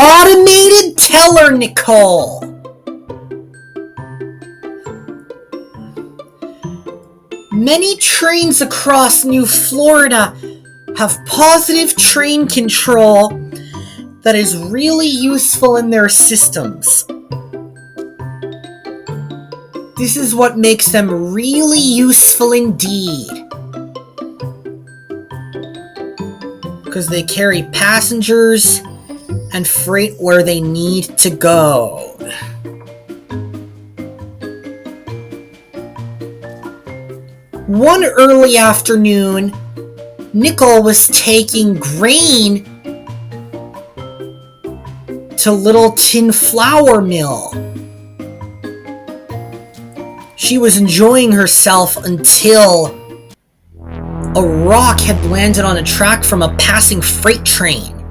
automated teller, Nicol. Many trains across New Florida have positive train control that is really useful in their systems. This is what makes them really useful indeed. Because they carry passengers and freight where they need to go. One early afternoon, Nicol was taking grain to Little Tin Flour Mill. She was enjoying herself until a rock had landed on a track from a passing freight train.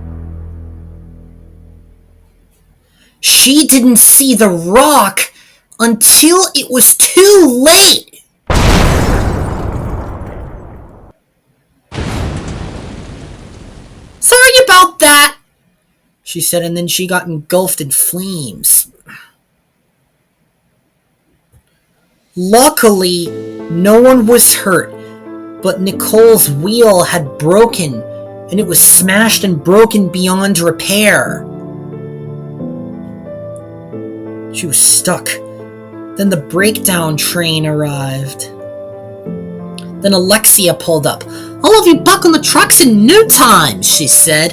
She didn't see the rock until it was too late. Sorry about that, she said, and then she got engulfed in flames. Luckily, no one was hurt, but Nicol's wheel had broken, and it was smashed and broken beyond repair. She was stuck. Then the breakdown train arrived. Then Alexia pulled up. "I'll have you back on the tracks in no time," she said.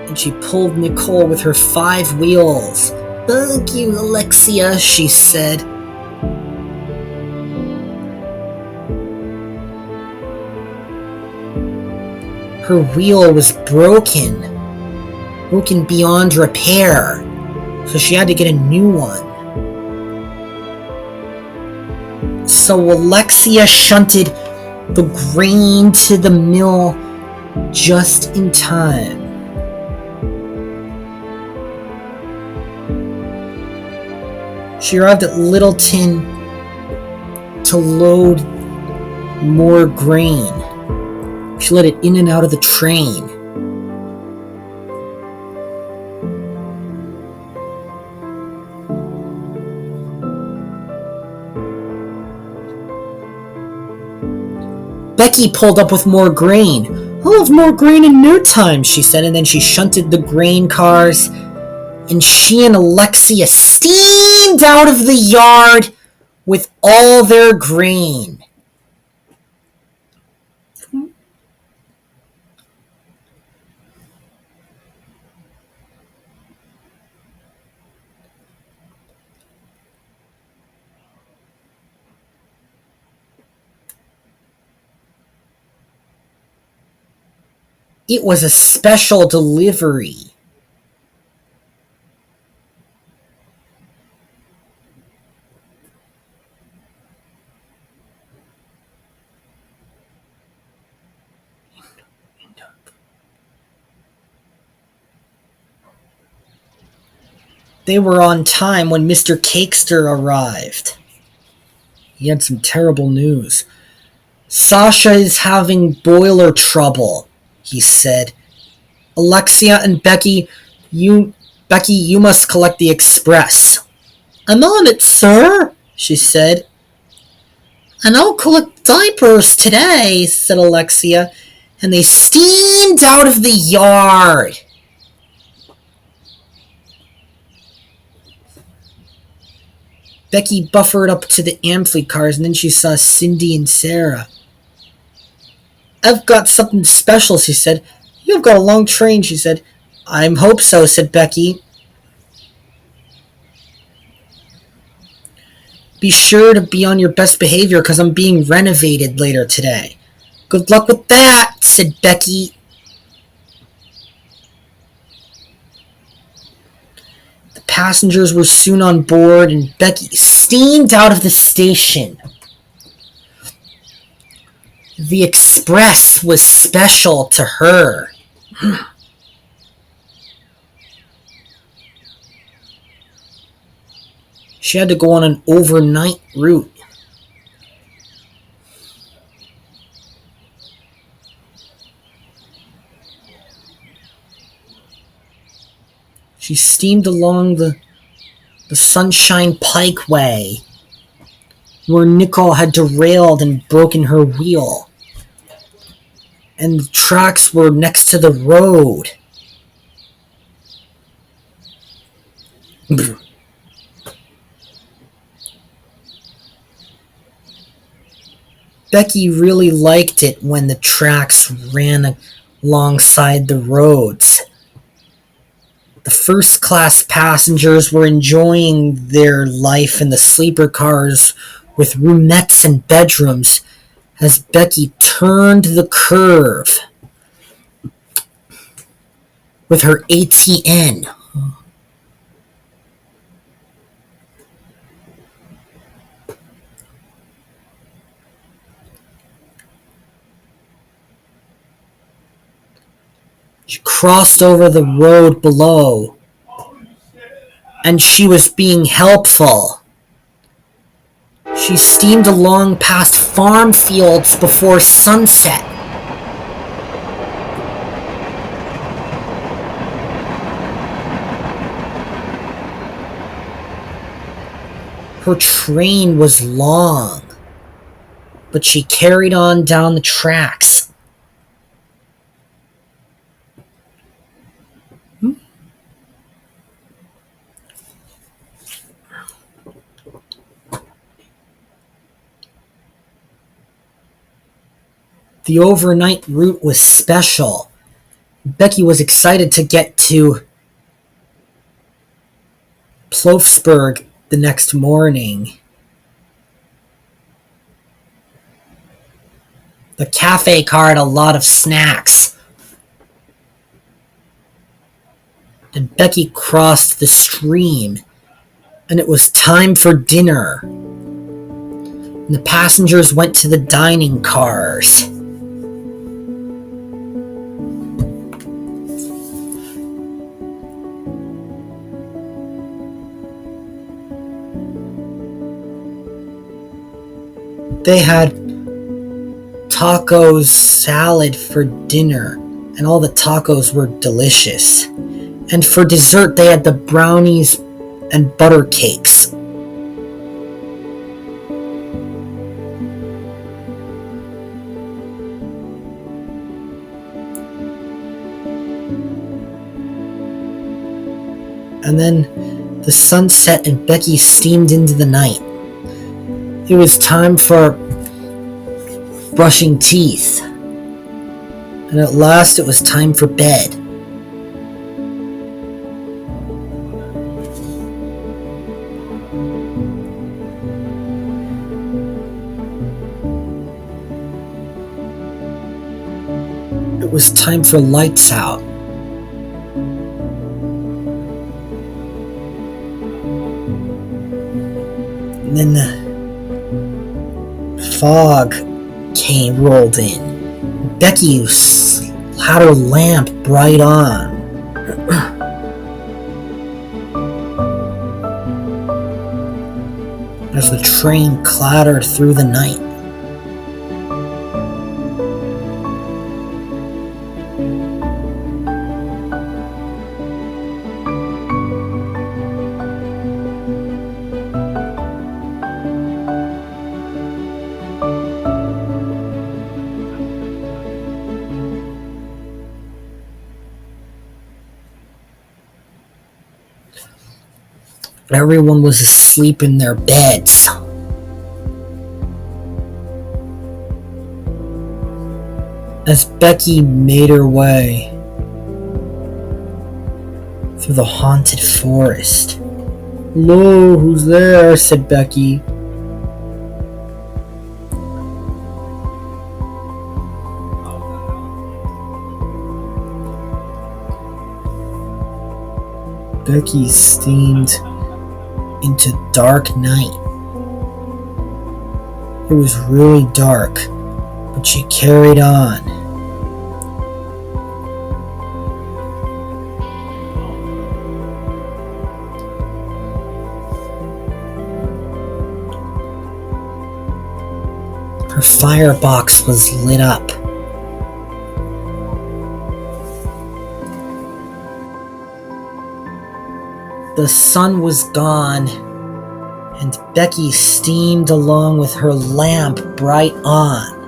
And she pulled Nicol with her 5 wheels. "Thank you, Alexia," she said. Her wheel was broken beyond repair, so she had to get a new one. So Alexia shunted the grain to the mill just in time. She arrived at Littleton to load more grain. She let it in and out of the train. Becky pulled up with more grain. "I'll have more grain in no time," she said, and then she shunted the grain cars, and she and Alexia steamed out of the yard with all their grain. It was a special delivery. They were on time when Mr. Cakester arrived. He had some terrible news. "Sasha is having boiler trouble," he said. "Alexia and Becky, you must collect the express." "I'm on it, sir," she said. "And I'll collect diapers today," said Alexia, and they steamed out of the yard. Becky buffered up to the ampli cars, and then she saw Cindy and Sarah. "I've got something special," she said. "You've got a long train," she said. "I hope so," said Becky. "Be sure to be on your best behavior because I'm being renovated later today." "Good luck with that," said Becky. The passengers were soon on board, and Becky steamed out of the station. The express was special to her. She had to go on an overnight route. She steamed along the Sunshine Pikeway, where Nicol had derailed and broken her wheel. And the tracks were next to the road. Becky really liked it when the tracks ran alongside the roads. The first-class passengers were enjoying their life in the sleeper cars with roomettes and bedrooms as Becky turned the curve with her ATN. She crossed over the road below, and she was being helpful. She steamed along past farm fields before sunset. Her train was long, but she carried on down the tracks. The overnight route was special. Becky was excited to get to Plofsburg the next morning. The cafe car had a lot of snacks. And Becky crossed the stream, and it was time for dinner. And the passengers went to the dining cars. They had tacos salad for dinner, and all the tacos were delicious. And for dessert, they had the brownies and butter cakes. And then the sun set and Becky steamed into the night. It was time for brushing teeth. And at last it was time for bed. It was time for lights out. And then the fog rolled in. Becky had her lamp bright on. As the train clattered through the night. Everyone was asleep in their beds. As Becky made her way through the haunted forest. "Hello, who's there?" said Becky. Becky steamed into dark night. It was really dark, but she carried on. Her firebox was lit up. The sun was gone, and Becky steamed along with her lamp bright on.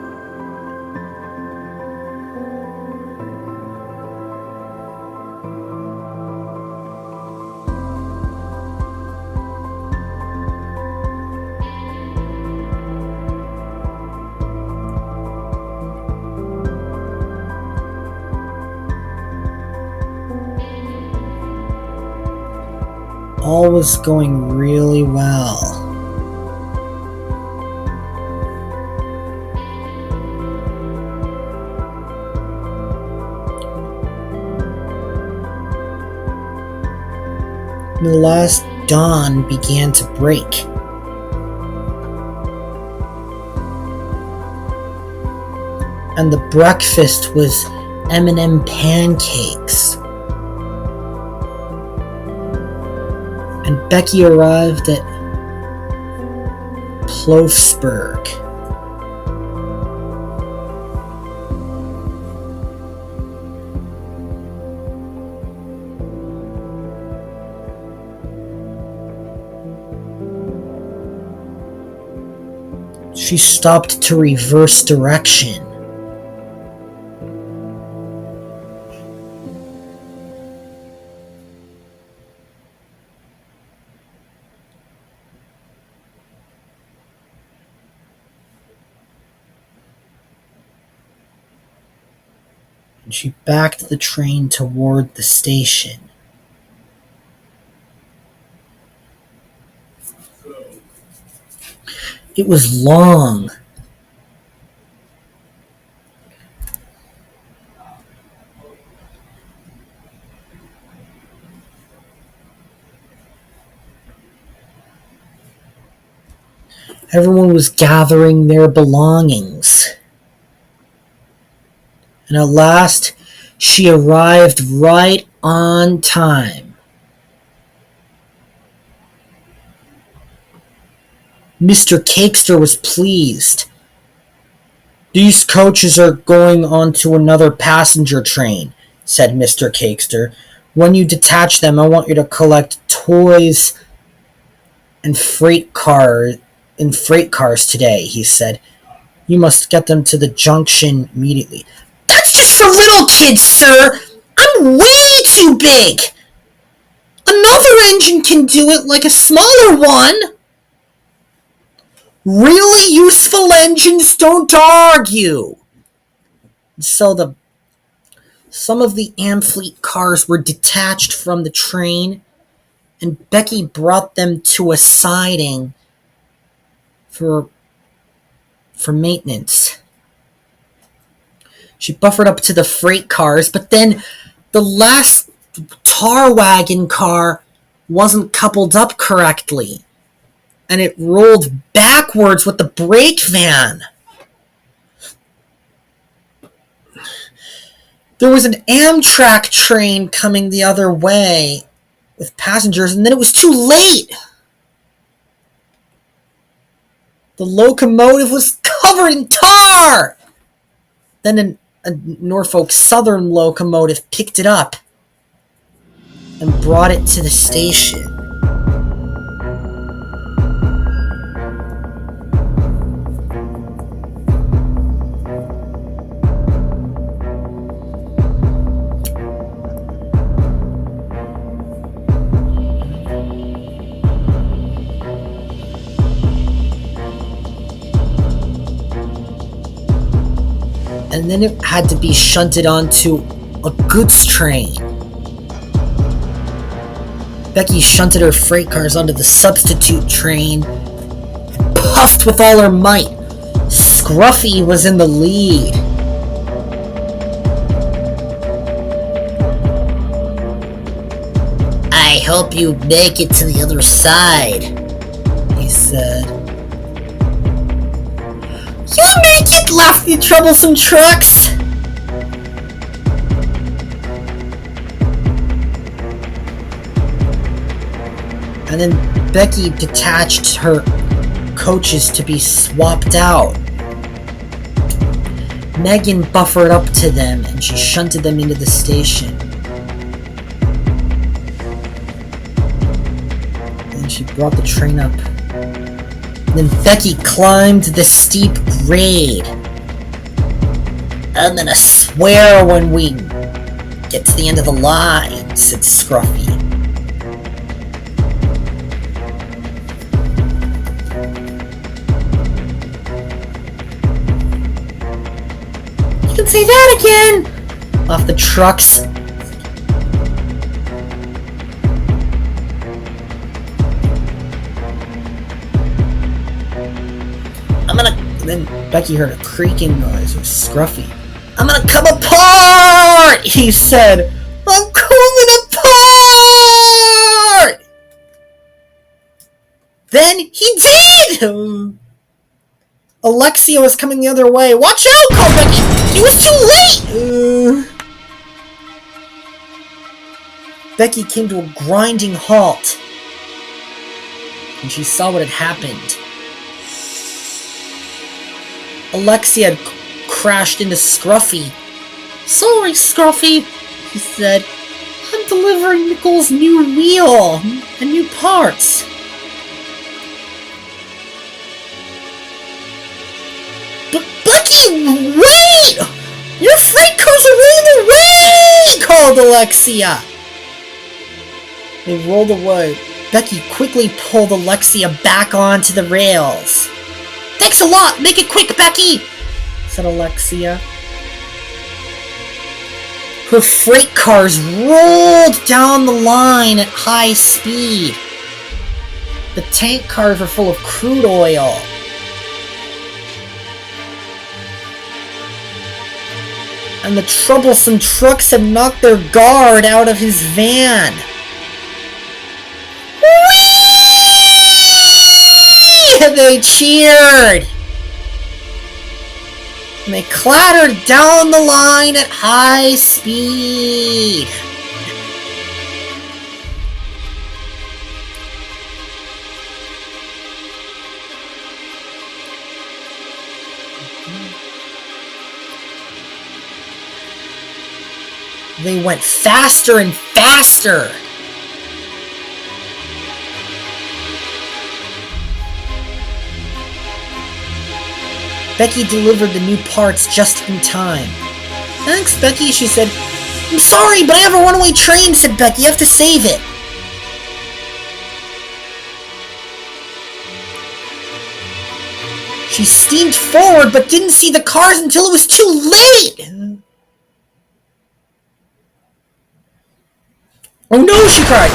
All was going really well. The last dawn began to break. And the breakfast was M&M pancakes. And Becky arrived at Plofsburg. She stopped to reverse direction. And she backed the train toward the station. It was long. Everyone was gathering their belongings. And at last, she arrived right on time. Mr. Cakester was pleased. "These coaches are going on to another passenger train," said Mr. Cakester. "When you detach them, I want you to collect toys and freight cars today," he said. "You must get them to the junction immediately." "That's just for little kids, sir! I'm way too big! Another engine can do it like a smaller one!" "Really useful engines don't argue!" So some of the Amfleet cars were detached from the train, and Becky brought them to a siding for maintenance. She buffered up to the freight cars, but then the last tar wagon car wasn't coupled up correctly, and it rolled backwards with the brake van. There was an Amtrak train coming the other way with passengers, and then it was too late. The locomotive was covered in tar. Then a Norfolk Southern locomotive picked it up and brought it to the station. And then it had to be shunted onto a goods train. Becky shunted her freight cars onto the substitute train, puffed with all her might. Scruffy was in the lead. "I hope you make it to the other side," he said. "You'll make it," laughed the troublesome trucks. And then Becky detached her coaches to be swapped out. Megan buffered up to them and she shunted them into the station. She brought the train up. Then Becky climbed the steep grade. "I'm gonna swear when we get to the end of the line," said Scruffy. "You can say that again!" Off the trucks. Then Becky heard a creaking noise. It was Scruffy. "I'm gonna come apart!" he said. "I'm coming apart!" Then he did! Alexia was coming the other way. "Watch out!" called Becky. "It was too late!" Becky came to a grinding halt. And she saw what had happened. Alexia had crashed into Scruffy. "Sorry, Scruffy," he said. "I'm delivering Nicol's new wheel and new parts." "But Becky, wait! Your freight cars are rolling away!" called Alexia. They rolled away. Becky quickly pulled Alexia back onto the rails. "Thanks a lot! Make it quick, Becky!" said Alexia. Her freight cars rolled down the line at high speed. The tank cars were full of crude oil. And the troublesome trucks had knocked their guard out of his van. They cheered! And they clattered down the line at high speed. They went faster and faster. Becky delivered the new parts just in time. "Thanks, Becky," she said. "I'm sorry, but I have a runaway train," said Becky. "You have to save it." She steamed forward, but didn't see the cars until it was too late. "Oh no," she cried.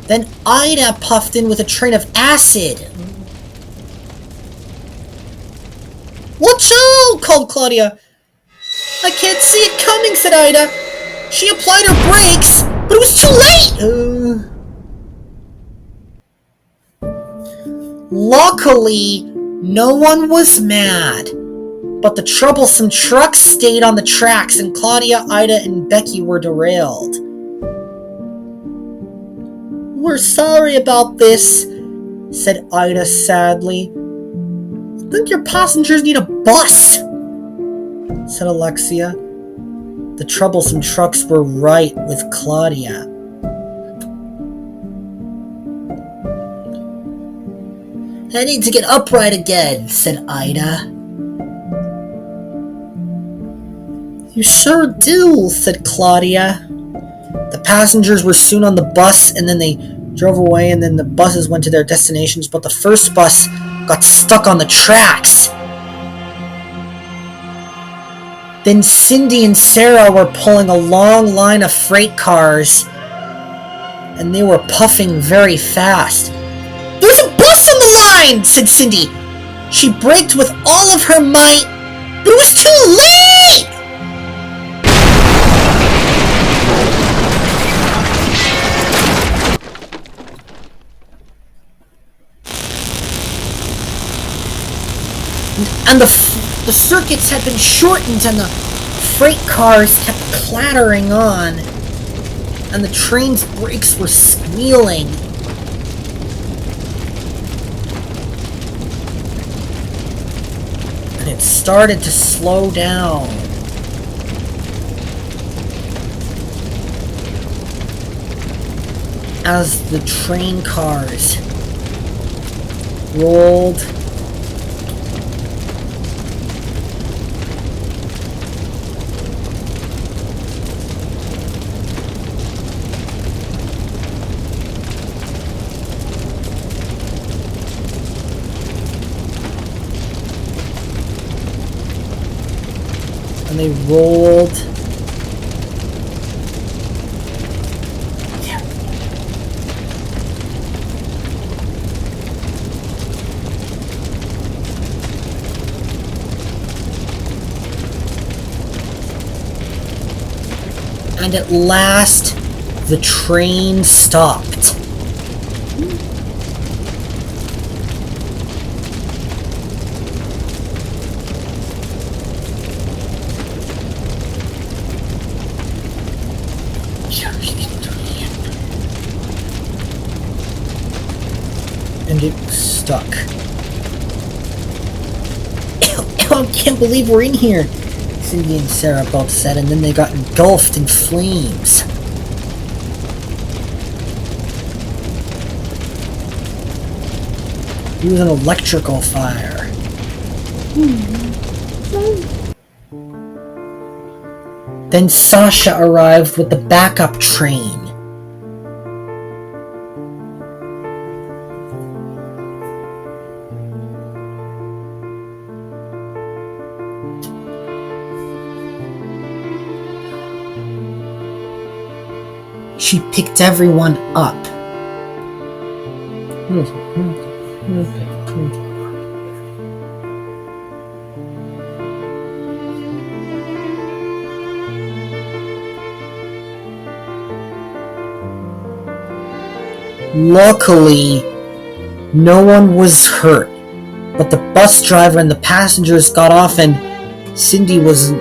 Then Ida puffed in with a train of acid. "Watch out!" called Claudia. "I can't see it coming," said Ida. She applied her brakes, but it was too late! Luckily, no one was mad. But the troublesome trucks stayed on the tracks, and Claudia, Ida, and Becky were derailed. "We're sorry about this," said Ida sadly. "I think your passengers need a bus," said Alexia. The troublesome trucks were right with Claudia. "I need to get upright again," said Ida. "You sure do," said Claudia. The passengers were soon on the bus, and then they drove away, and then the buses went to their destinations, but the first bus got stuck on the tracks. Then Cindy and Sarah were pulling a long line of freight cars, and they were puffing very fast. "There's a bus on the line," said Cindy. She braked with all of her might, but it was too late! And the circuits had been shortened, and the freight cars kept clattering on. and the train's brakes were squealing. And it started to slow down. As the train cars rolled and they rolled and at last the train stopped. And it was stuck. I can't believe we're in here, Cindy and Sarah both said, and then they got engulfed in flames. It was an electrical fire. Then Sasha arrived with the backup train. She picked everyone up. Luckily, no one was hurt, but the bus driver and the passengers got off and Cindy was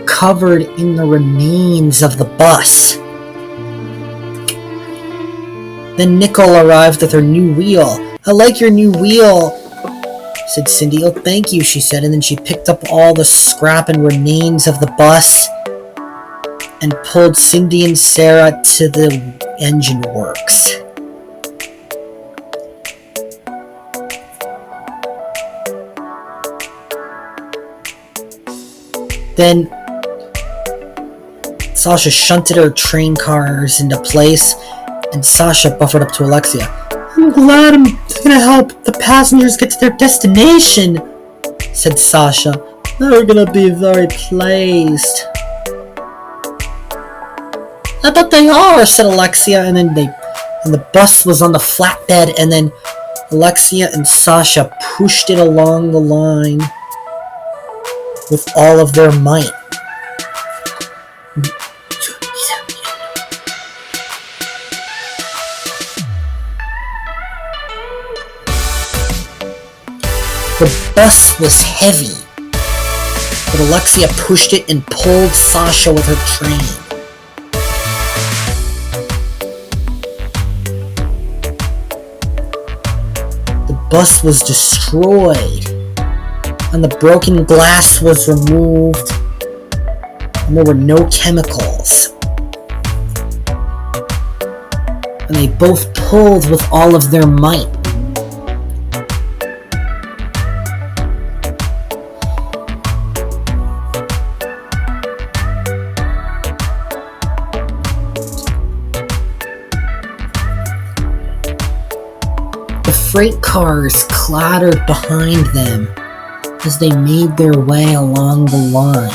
covered in the remains of the bus. Then Nicol arrived with her new wheel. "I like your new wheel," said Cindy. "Oh, thank you," she said, and then she picked up all the scrap and remains of the bus and pulled Cindy and Sarah to the engine works. Then Sasha shunted her train cars into place, and Sasha buffered up to Alexia. "I'm glad I'm gonna help the passengers get to their destination," said Sasha. "They're gonna be very pleased." "I bet they are," said Alexia, and the bus was on the flatbed, and then Alexia and Sasha pushed it along the line with all of their might. The bus was heavy, but Alexia pushed it and pulled Sasha with her train. The bus was destroyed, and the broken glass was removed, and there were no chemicals. And they both pulled with all of their might. The freight cars clattered behind them as they made their way along the line.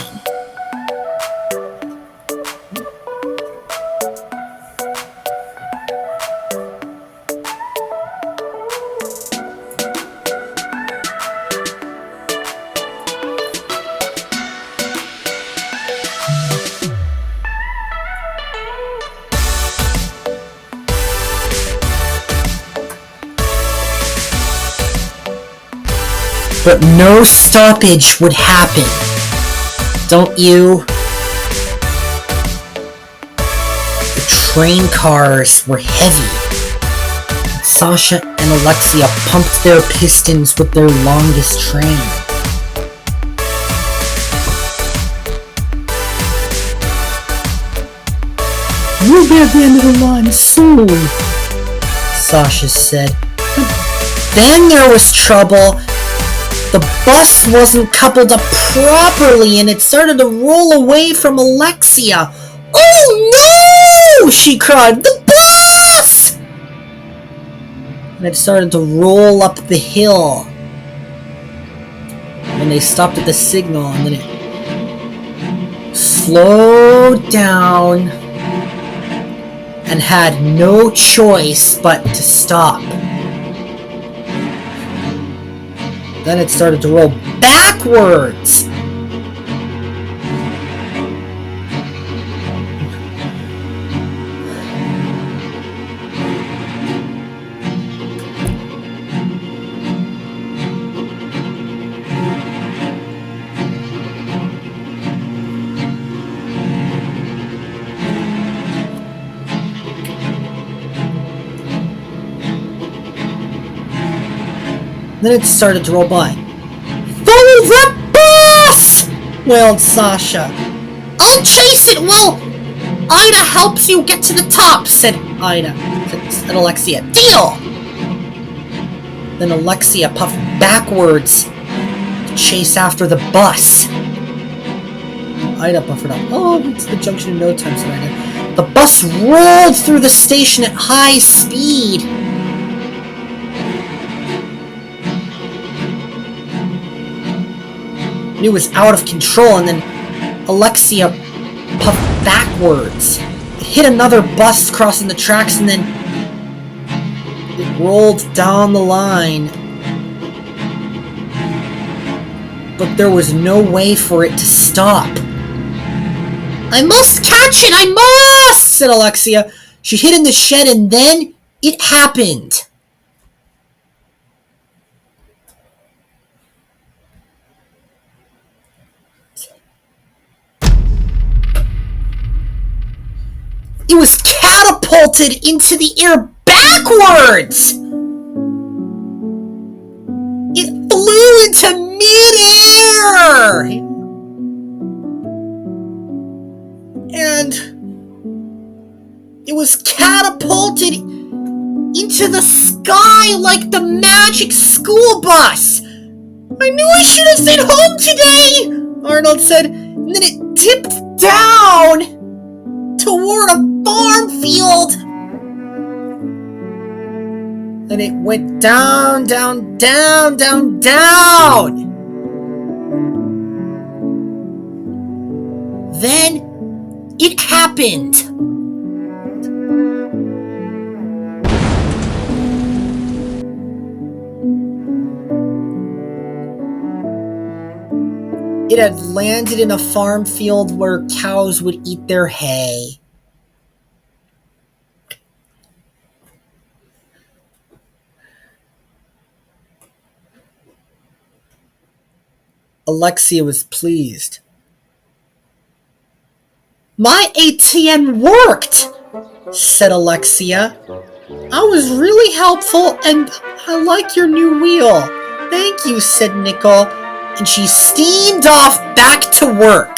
But no stoppage would happen. Don't you? The train cars were heavy. Sasha and Alexia pumped their pistons with their longest train. "We'll be at the end of the line soon," Sasha said. But then there was trouble. The bus wasn't coupled up properly and it started to roll away from Alexia. "Oh no!" she cried. "The bus!" And it started to roll up the hill. When they stopped at the signal, and then it slowed down and had no choice but to stop. Then it started to roll backwards. Then it started to roll by. "Follow the bus!" wailed Sasha. "I'll chase it, Will! Ida helps you get to the top," said Alexia. "Deal!" Then Alexia puffed backwards to chase after the bus. Ida buffered up. "Oh, it's the junction in no time," said Ida. The bus rolled through the station at high speed. It was out of control, and then Alexia puffed backwards. It hit another bus crossing the tracks, and then it rolled down the line. But there was no way for it to stop. "I must catch it! I must!" said Alexia. She hid in the shed, and then it happened. It was catapulted into the air backwards! It flew into midair! And it was catapulted into the sky like the magic school bus! "I knew I should have stayed home today," Arnold said, and then it dipped down toward a farm field. And it went down, down, down, down, down. Then it happened. It had landed in a farm field where cows would eat their hay. Alexia was pleased. "My ATM worked," said Alexia. "I was really helpful and I like your new wheel." "Thank you," said Nicol, and she steamed off back to work.